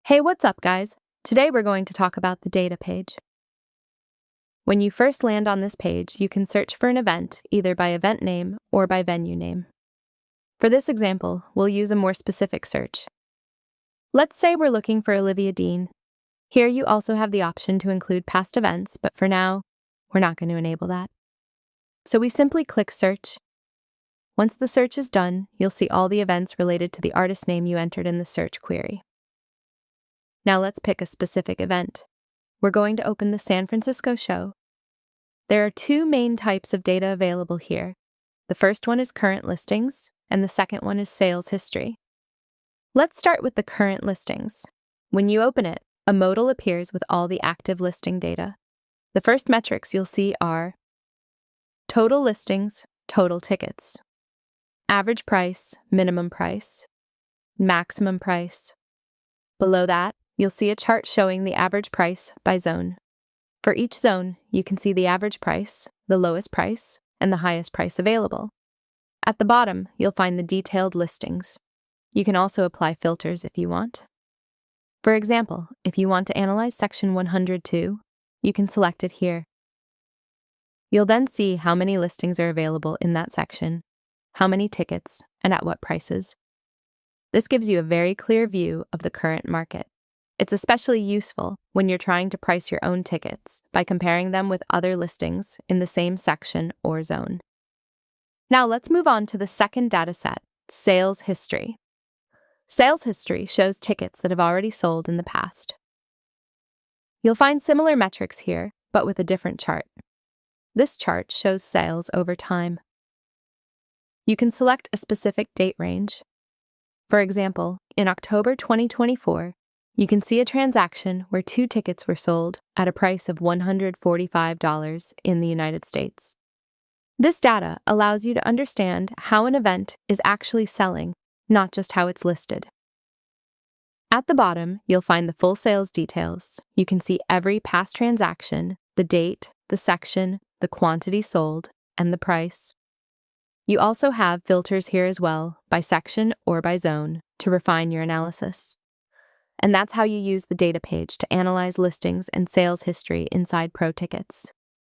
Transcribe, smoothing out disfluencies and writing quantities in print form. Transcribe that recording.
Hey, what's up, guys? Today we're going to talk about the data page. When you first land on this page, you can search for an event either by event name or by venue name. For this example, we'll use a more specific search. Let's say we're looking for Olivia Dean. Here you also have the option to include past events, but for now, we're not going to enable that. So we simply click Search. Once the search is done, you'll see all the events related to the artist name you entered in the search query. Now let's pick a specific event. We're going to open the San Francisco show. There are two main types of data available here. The first one is current listings, and the second one is sales history. Let's start with the current listings. When you open it, a modal appears with all the active listing data. The first metrics you'll see are total listings, total tickets, average price, minimum price, maximum price. Below that, you'll see a chart showing the average price by zone. For each zone, you can see the average price, the lowest price, and the highest price available. At the bottom, you'll find the detailed listings. You can also apply filters if you want. For example, if you want to analyze section 102, you can select it here. You'll then see how many listings are available in that section, how many tickets, and at what prices. This gives you a very clear view of the current market. It's especially useful when you're trying to price your own tickets by comparing them with other listings in the same section or zone. Now let's move on to the second dataset, sales history. Sales history shows tickets that have already sold in the past. You'll find similar metrics here, but with a different chart. This chart shows sales over time. You can select a specific date range. For example, in October 2024, you can see a transaction where 2 tickets were sold at a price of $145 in the United States. This data allows you to understand how an event is actually selling, not just how it's listed. At the bottom, you'll find the full sales details. You can see every past transaction, the date, the section, the quantity sold, and the price. You also have filters here as well, by section or by zone, to refine your analysis. And that's how you use the data page to analyze listings and sales history inside ProTickets.